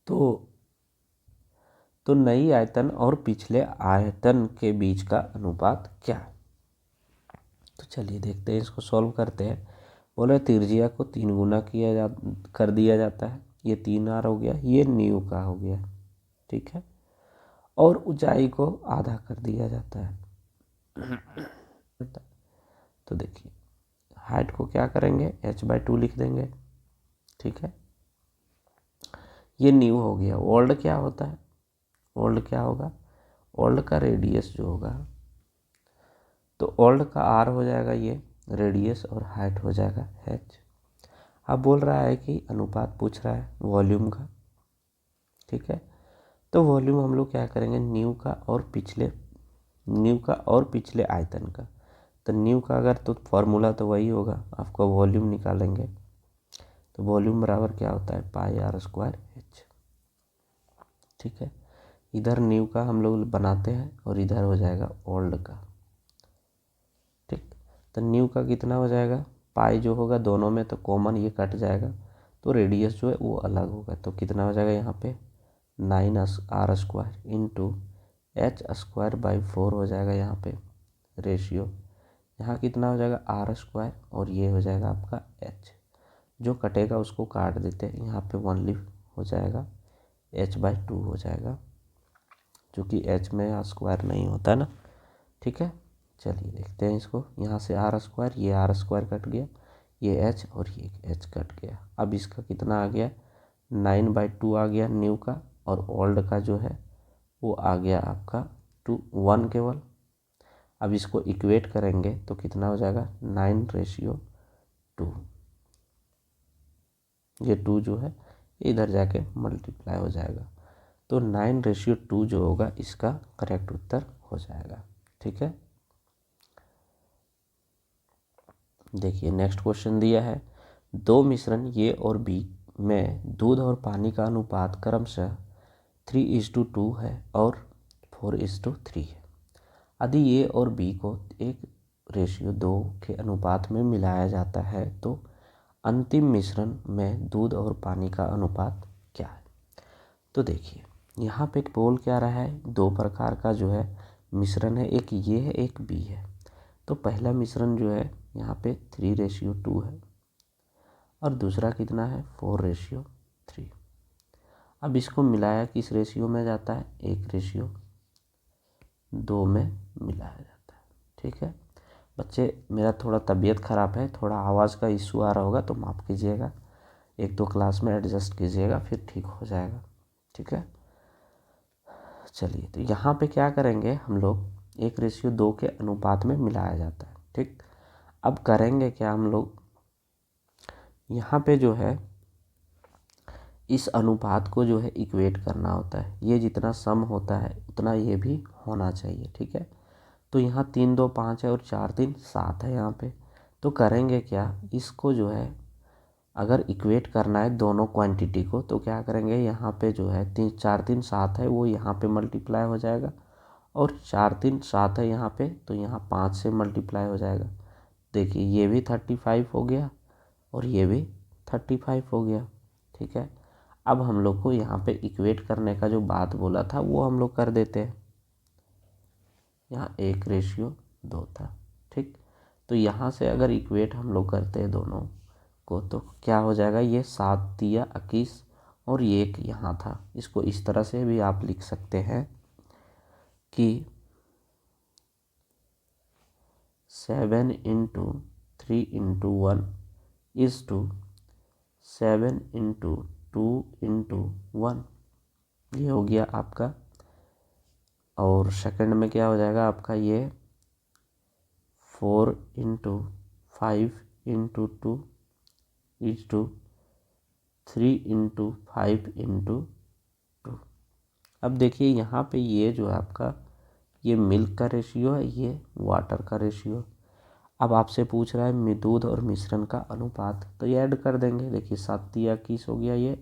तो तो नई आयतन और पिछले आयतन के बीच का अनुपात क्या है। तो चलिए देखते हैं, इसको सॉल्व करते हैं। बोले त्रिज्या को 3 गुना कर दिया जाता है, ये 3r हो गया, ये न्यू का हो गया, ठीक है, और ऊंचाई को आधा कर दिया जाता है। तो देखिए हाइट को क्या करेंगे, h/2 लिख देंगे, ठीक है। ये न्यू हो गया। ओल्ड क्या होता है, ओल्ड क्या होगा, ओल्ड का रेडियस जो होगा, तो ओल्ड का r हो जाएगा ये रेडियस और हाइट हो जाएगा h। अब बोल रहा है कि अनुपात पूछ रहा है वॉल्यूम का, ठीक है। तो वॉल्यूम हम लोग क्या करेंगे, न्यू का और पिछले आयतन का। तो न्यू का अगर तो फॉर्मूला तो वही होगा, आपको वॉल्यूम निकालेंगे तो वॉल्यूम बराबर क्या होता है, πr²h, ठीक है। इधर न्यू का हम लोग बनाते हैं और इधर हो जाएगा ओल्ड का, ठीक। तो न्यू का कितना हो जाएगा, पाई जो होगा दोनों में तो कॉमन ये कट जाएगा, तो रेडियस जो है वो अलग होगा, तो कितना हो जाएगा यहाँ पे 9r² इंटू h²/4 हो जाएगा यहाँ पे रेशियो। यहाँ कितना हो जाएगा r² और ये हो जाएगा आपका h, जो कटेगा उसको काट देते हैं, यहाँ पे ओनली हो जाएगा h/2 हो जाएगा, जो कि h में स्क्वायर नहीं होता है ना, ठीक है। चलिए देखते हैं इसको, यहाँ से r², ये r² कट गया, ये h और ये h कट गया। अब इसका कितना आ गया, 9/2 आ गया न्यू का, और ओल्ड का जो है वो आ गया आपका 1 केवल। अब इसको इक्वेट करेंगे तो कितना हो जाएगा 9/2, ये 2 जो है इधर जाके मल्टीप्लाई हो जाएगा, तो 9/2 जो होगा इसका करेक्ट उत्तर हो जाएगा, ठीक है। देखिए नेक्स्ट क्वेश्चन दिया है, दो मिश्रण ए और बी में दूध और पानी का अनुपात क्रमशः 3:2 है और 4:3 है। यदि ए और बी को 1:2 के अनुपात में मिलाया जाता है तो अंतिम मिश्रण में दूध और पानी का अनुपात क्या है। तो देखिए यहाँ पे बोल क्या रहा है, दो प्रकार का जो है मिश्रण है, एक ये है एक बी है। तो पहला मिश्रण जो है यहाँ पे 3:2 है और दूसरा कितना है 4:3। अब इसको मिलाया किस रेशियो में जाता है, 1:2 में मिलाया जाता है, ठीक है। बच्चे मेरा थोड़ा तबीयत ख़राब है, थोड़ा आवाज़ का इशू आ रहा होगा तो माफ़ कीजिएगा, 1-2 क्लास में एडजस्ट कीजिएगा, फिर ठीक हो जाएगा, ठीक है। चलिए तो यहाँ पे क्या करेंगे हम लोग, 1:2 के अनुपात में मिलाया जाता है, ठीक। अब करेंगे क्या हम लोग, यहाँ पे जो है इस अनुपात को जो है इक्वेट करना होता है, ये जितना सम होता है उतना ये भी होना चाहिए, ठीक है। तो यहाँ 3 2 5 है और 4 3 7 है यहाँ पे। तो करेंगे क्या, इसको जो है अगर इक्वेट करना है दोनों क्वांटिटी को तो क्या करेंगे, यहाँ पे जो है 4 3 7 है वो यहाँ पे मल्टीप्लाई हो जाएगा, और 4 3 7 है यहाँ पे तो यहाँ 5 से मल्टीप्लाई हो जाएगा। देखिए ये भी 35 हो गया और ये भी 35 हो गया, ठीक है। अब हम लोग को यहाँ पे इक्वेट करने का जो बात बोला था वो हम लोग कर देते हैं, यहाँ 1:2 था, ठीक। तो यहाँ से अगर इक्वेट हम लोग करते हैं दोनों को तो क्या हो जाएगा, ये 7 तिया 21 और ये एक यहाँ था, इसको इस तरह से भी आप लिख सकते हैं कि 7 × 3 × 1 = 7 × 2 × 1, ये हो गया आपका। और सेकंड में क्या हो जाएगा आपका, ये 4 × 5 × 2 = 3 × 5 × 2। अब देखिए यहाँ पे ये जो है आपका ये मिल्क का रेशियो है, ये वाटर का रेशियो। अब आपसे पूछ रहा है दूध और मिश्रण का अनुपात, तो ये ऐड कर देंगे। देखिए 7 तिया 21 हो गया ये,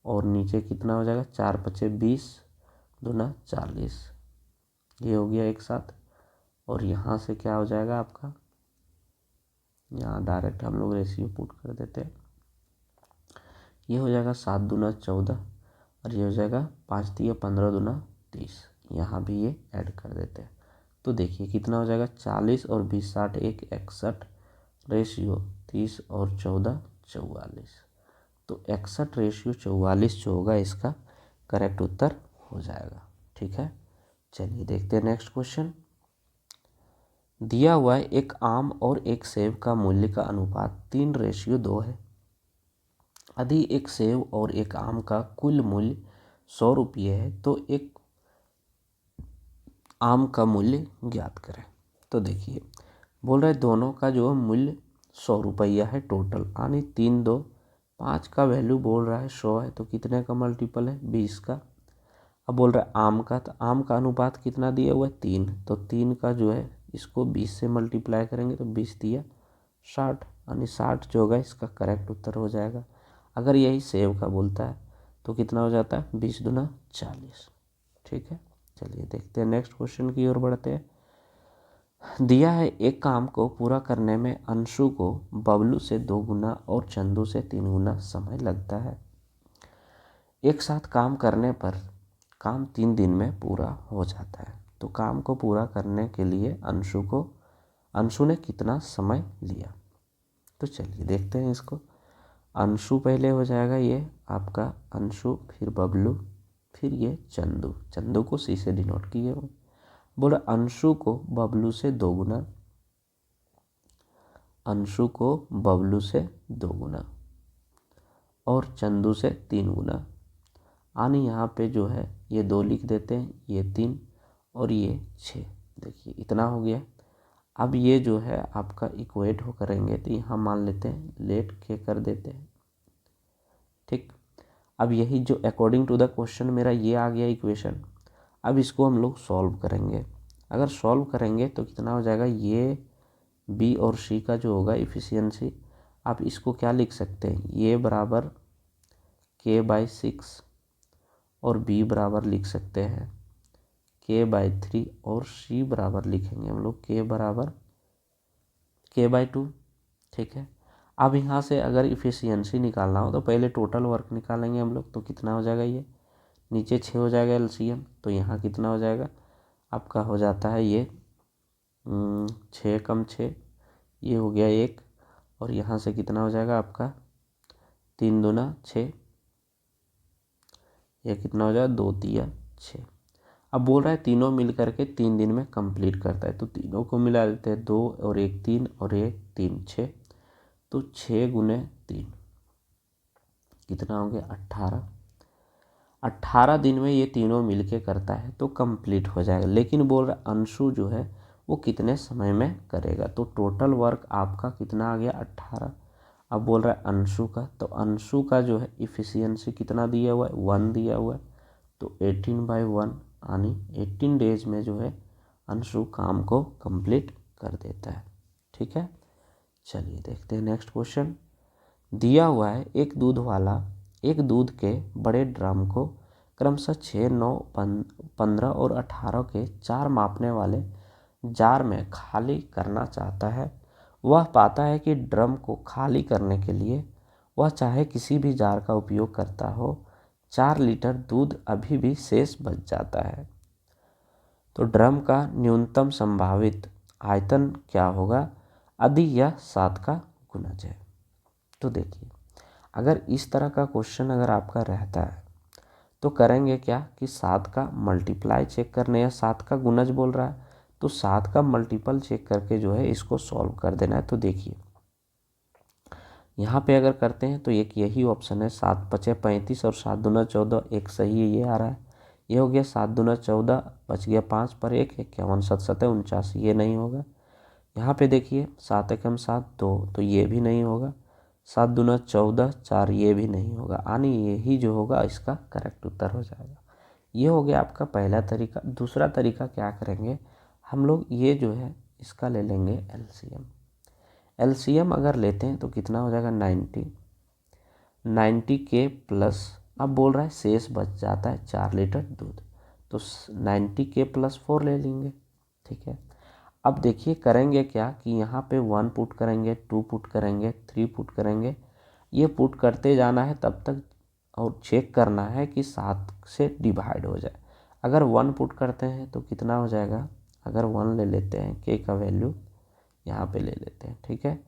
और नीचे कितना हो जाएगा 4 × 5 = 20, 2 × 40, ये हो गया एक साथ, और यहाँ से क्या हो जाएगा आपका, यहाँ डायरेक्ट हम लोग रेशियो पुट कर देते हैं। ये हो जाएगा 7 दूना 14, और ये हो जाएगा 5 तिया 15 दूना 30। यहाँ भी ये ऐड कर देते हैं। तो देखिए कितना हो जाएगा, 40 और 20 60 एक 61 रेशियो 30 और 14 44। तो 61 रेशियो 44 जो होगा इसका करेक्ट उत्तर हो जाएगा। ठीक है, चलिए देखते हैं नेक्स्ट क्वेश्चन। दिया हुआ है एक आम और एक सेब का मूल्य का अनुपात 3:2 है। यदि एक सेब और एक आम का कुल मूल्य 100 रुपये है तो एक आम का मूल्य ज्ञात करें। तो देखिए बोल रहे दोनों का जो मूल्य 100 रुपया है टोटल, यानी 3 2 5 का वैल्यू बोल रहा है 100 है, तो कितने का मल्टीपल है 20 का। अब बोल रहा है आम का, तो आम का अनुपात कितना दिया हुआ है 3, तो 3 का जो है इसको 20 से मल्टीप्लाई करेंगे तो 20 दिया 60, यानी 60 जो होगा इसका करेक्ट उत्तर हो जाएगा। अगर यही सेब का बोलता है तो कितना हो जाता है 20 दूना 40। ठीक है, चलिए देखते हैं नेक्स्ट क्वेश्चन की ओर बढ़ते हैं। दिया है एक काम को पूरा करने में अंशु को बबलू से 2 गुना और चंदू से 3 गुना समय लगता है। एक साथ काम करने पर काम 3 दिन में पूरा हो जाता है। तो काम को पूरा करने के लिए अंशु ने कितना समय लिया। तो चलिए देखते हैं इसको। अंशु पहले हो जाएगा ये आपका अंशु, फिर बबलू, फिर ये चंदू। चंदू को सी से डिनोट किए हुए। बोला अंशु को बबलू से 2 गुना, अंशु को बबलू से 2 गुना और चंदू से 3 गुना। यानी यहाँ पे जो है ये 2 लिख देते हैं, ये 3 और ये 6। देखिए इतना हो गया। अब ये जो है आपका इक्वेट हो करेंगे तो यहाँ मान लेते हैं लेट के कर देते हैं। ठीक, अब यही जो अकॉर्डिंग टू द क्वेश्चन मेरा ये आ गया इक्वेशन। अब इसको हम लोग सॉल्व करेंगे। अगर सॉल्व करेंगे तो कितना हो जाएगा, ये बी और सी का जो होगा इफ़िशियंसी, आप इसको क्या लिख सकते हैं, ये बराबर k/6 और बी बराबर लिख सकते हैं k/3 और सी बराबर लिखेंगे हम लोग k बराबर k/2। ठीक है, अब यहाँ से अगर इफ़िशियंसी निकालना हो तो पहले टोटल वर्क निकालेंगे हम लोग। तो कितना हो जाएगा, ये नीचे 6 हो जाएगा एलसीएम, तो यहाँ कितना हो जाएगा आपका, हो जाता है ये 6 कम 6, ये हो गया 1, और यहाँ से कितना हो जाएगा आपका 3 दूना 6, यह कितना हो जाएगा 2 तिया 6। अब बोल रहा है तीनों मिल करके 3 दिन में कंप्लीट करता है। तो तीनों को मिला देते हैं, 2 और 1 3 और 1 3 6, तो 6 गुने 3 कितना हो गया 18। 18 दिन में ये तीनों मिलके करता है तो कंप्लीट हो जाएगा। लेकिन बोल रहा अंशु जो है वो कितने समय में करेगा। तो टोटल वर्क आपका कितना आ गया 18। अब बोल रहा है अंशु का, तो अंशु का जो है इफ़िशियंसी कितना दिया हुआ है 1 दिया हुआ है, तो 18/1 यानी 18 डेज में जो है अंशु काम को कंप्लीट कर देता है। ठीक है, चलिए देखते हैं नेक्स्ट क्वेश्चन। दिया हुआ है एक दूध के बड़े ड्रम को क्रमशः 6 9 15 और 18 के 4 मापने वाले जार में खाली करना चाहता है। वह पाता है कि ड्रम को खाली करने के लिए वह चाहे किसी भी जार का उपयोग करता हो, 4 लीटर दूध अभी भी शेष बच जाता है। तो ड्रम का न्यूनतम संभावित आयतन क्या होगा यदि यह 7 का गुणज है। तो देखिए अगर इस तरह का क्वेश्चन अगर आपका रहता है तो करेंगे क्या कि 7 का मल्टीप्लाई चेक करने, या 7 का गुणज बोल रहा है तो 7 का मल्टीपल चेक करके जो है इसको सॉल्व कर देना है। तो देखिए यहाँ पे अगर करते हैं तो एक यही ऑप्शन है, 7 5 35 और 7 दूना 14, एक सही है ये आ रहा है। ये हो गया 7 दूना 14, बच गया 5 पर 1 51 7 7 49, ये नहीं होगा। यहाँ पे देखिए 7 एकम 7 2, तो ये भी नहीं होगा। 7 दूना 14 4, ये भी नहीं होगा। यानी यही जो होगा इसका करेक्ट उत्तर हो जाएगा। ये हो गया आपका पहला तरीका। दूसरा तरीका क्या करेंगे हम लोग, ये जो है इसका ले लेंगे एलसीएम। एलसीएम अगर लेते हैं तो कितना हो जाएगा 90 के प्लस, अब बोल रहा है शेष बच जाता है 4 लीटर दूध। तो 90k+4 ले लेंगे। ठीक है, अब देखिए करेंगे क्या कि यहाँ पे 1 पुट करेंगे, 2 पुट करेंगे, 3 पुट करेंगे, ये पुट करते जाना है तब तक, और चेक करना है कि 7 से डिवाइड हो जाए। अगर 1 पुट करते हैं तो कितना हो जाएगा, अगर 1 ले लेते हैं, k का वैल्यू यहाँ पे ले लेते हैं। ठीक है,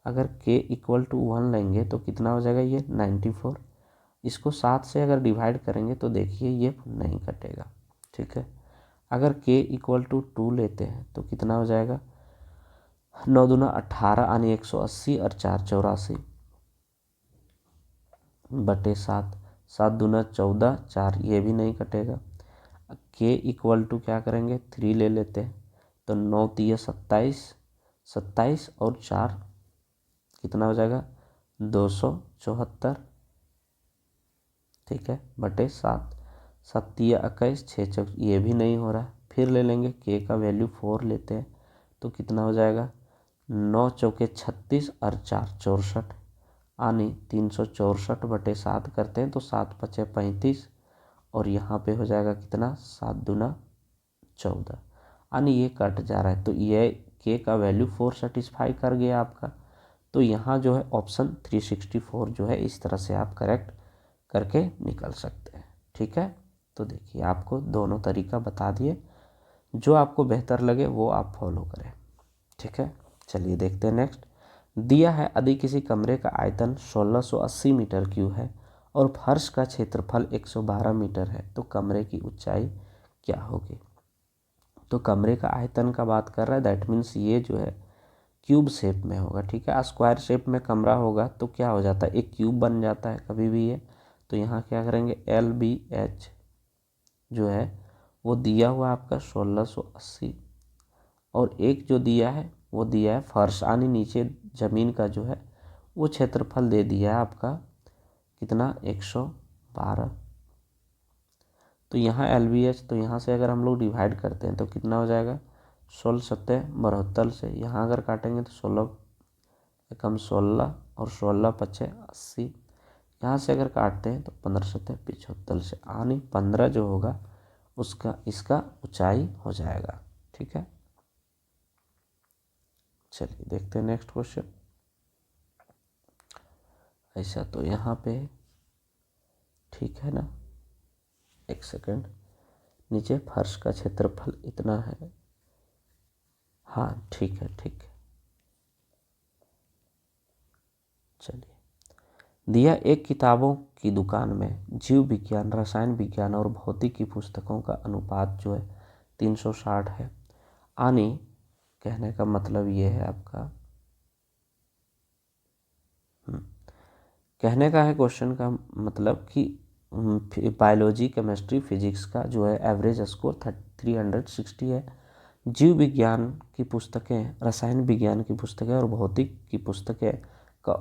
अगर k = 1 लेंगे तो कितना हो जाएगा, ये 94। इसको 7 से अगर डिवाइड करेंगे तो देखिए ये नहीं कटेगा। ठीक है, अगर k = 2 लेते हैं तो कितना हो जाएगा, 9 दूना 18 यानी 180 और 4 84 बटे 7, 7 दूना 14, 4 ये भी नहीं कटेगा। k = क्या करेंगे, 3 ले लेते हैं, तो 9 3 27, 27 और 4 कितना हो जाएगा, 274। ठीक है, बटे 7, 7 3 21, 6 4 ये भी नहीं हो रहा। फिर ले लेंगे k का वैल्यू 4 लेते हैं तो कितना हो जाएगा, 9 चौके 36 और 4 64 यानी 364 बटे 7 करते हैं तो 7 5 35 और यहाँ पे हो जाएगा कितना, 7 दूना 14 यानी ये कट जा रहा है। तो ये k का वैल्यू 4 सेटिस्फाई कर गया आपका। तो यहाँ जो है ऑप्शन 364 जो है इस तरह से आप करेक्ट करके निकल सकते हैं। ठीक है, तो देखिए आपको दोनों तरीका बता दिए, जो आपको बेहतर लगे वो आप फॉलो करें। ठीक है, चलिए देखते हैं नेक्स्ट। दिया है यदि किसी कमरे का आयतन 1680 मीटर क्यूब है और फर्श का क्षेत्रफल 112 मीटर है तो कमरे की ऊंचाई क्या होगी। तो कमरे का आयतन का बात कर रहा है, दैट मीन्स ये जो है क्यूब शेप में होगा। ठीक है, स्क्वायर शेप में कमरा होगा तो क्या हो जाता है, एक क्यूब बन जाता है कभी भी ये। तो यहाँ क्या करेंगे, LBH जो है वो दिया हुआ आपका 1680 और एक जो दिया है वो दिया है फर्श यानी नीचे ज़मीन का जो है वो क्षेत्रफल दे दिया है आपका कितना, 112। तो यहाँ LBH, तो यहाँ से अगर हम लोग डिवाइड करते हैं तो कितना हो जाएगा, 16 7 72 से यहाँ अगर काटेंगे तो 16 एकम 16 और 16 5 80। यहाँ से अगर काटते हैं तो 15 7 75 से यानी 15 जो होगा उसका इसका ऊंचाई हो जाएगा। ठीक है, चलिए देखते हैं नेक्स्ट क्वेश्चन। ऐसा तो यहाँ पे ठीक है ना, एक सेकंड, नीचे फर्श का क्षेत्रफल इतना है, हाँ ठीक है ठीक है। चलिए, दिया एक किताबों की दुकान में जीव विज्ञान, रसायन विज्ञान और भौतिक की पुस्तकों का अनुपात जो है 360 है। यानी कहने का मतलब ये है आपका, कहने का है क्वेश्चन का मतलब कि बायोलॉजी, केमिस्ट्री, फिजिक्स का जो है एवरेज स्कोर 360 है। जीव विज्ञान की पुस्तकें, रसायन विज्ञान की पुस्तकें और भौतिक की पुस्तकें का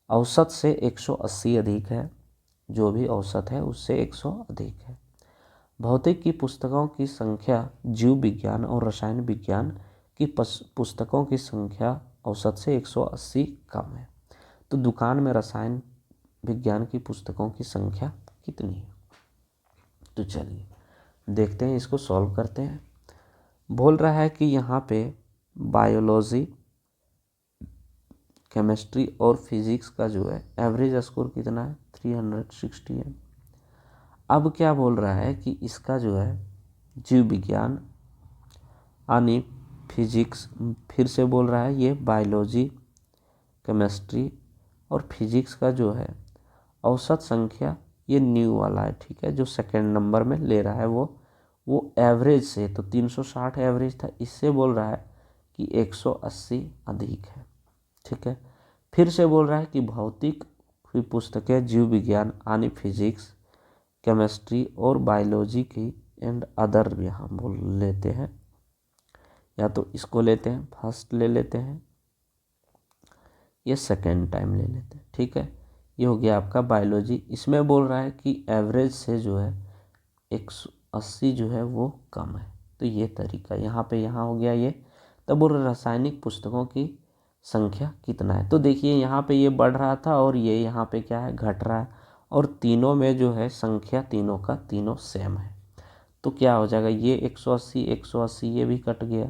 औसत से 180 अधिक है। जो भी औसत है उससे 100 अधिक है। भौतिक की पुस्तकों की संख्या जीव विज्ञान और रसायन विज्ञान की पुस्तकों की संख्या औसत से 180 कम है। तो दुकान में रसायन विज्ञान की पुस्तकों की संख्या कितनी है। तो चलिए देखते हैं, इसको सॉल्व करते हैं। बोल रहा है कि यहाँ पे बायोलॉजी, केमिस्ट्री और फिजिक्स का जो है एवरेज स्कोर कितना है, 360 है। अब क्या बोल रहा है कि इसका जो है जीव विज्ञान यानी फिजिक्स, फिर से बोल रहा है ये बायोलॉजी, केमिस्ट्री और फिजिक्स का जो है औसत संख्या, ये न्यू वाला है। ठीक है, जो सेकंड नंबर में ले रहा है वो एवरेज से, तो 360 एवरेज था, इससे बोल रहा है कि 180 अधिक है। ठीक है, फिर से बोल रहा है कि भौतिक की पुस्तकें जीव विज्ञान यानी फिजिक्स, केमिस्ट्री और बायोलॉजी की एंड अदर यहाँ बोल लेते हैं, या तो इसको लेते हैं, फर्स्ट ले लेते हैं, ये सेकेंड टाइम ले लेते हैं। ठीक है, ये हो गया आपका बायोलॉजी। इसमें बोल रहा है कि एवरेज से जो है 180 जो है वो कम है। तो ये तरीका यहाँ पे यहाँ हो गया ये। तब बोल रहा रासायनिक पुस्तकों की संख्या कितना है। तो देखिए यहाँ पे ये बढ़ रहा था और ये यहाँ पे क्या है, घट रहा है। और तीनों में जो है संख्या तीनों का तीनों सेम है। तो क्या हो जाएगा, ये 180 180 ये भी कट गया,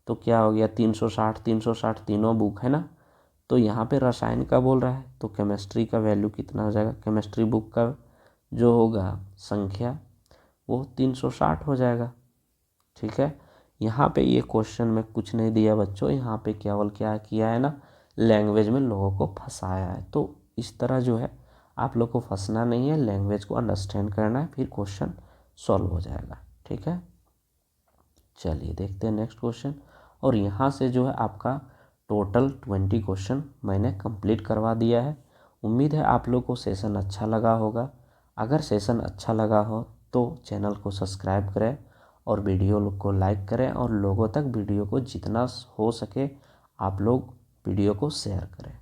तो क्या हो गया 360 360 तीनों बुक है ना। तो यहाँ पे रसायन का बोल रहा है तो केमिस्ट्री का वैल्यू कितना हो जाएगा, केमिस्ट्री बुक का जो होगा संख्या वो 360 हो जाएगा। ठीक है, यहाँ पे ये क्वेश्चन में कुछ नहीं दिया बच्चों, यहाँ पे केवल क्या किया है ना, लैंग्वेज में लोगों को फंसाया है। तो इस तरह जो है आप लोग को फंसना नहीं है, लैंग्वेज को अंडरस्टैंड करना है, फिर क्वेश्चन सॉल्व हो जाएगा। ठीक है, चलिए देखते हैं नेक्स्ट क्वेश्चन। और यहाँ से जो है आपका टोटल 20 क्वेश्चन मैंने कंप्लीट करवा दिया है। उम्मीद है आप लोग को सेशन अच्छा लगा होगा। अगर सेशन अच्छा लगा हो तो चैनल को सब्सक्राइब करें और वीडियो को लाइक करें, और लोगों तक वीडियो को जितना हो सके आप लोग वीडियो को शेयर करें।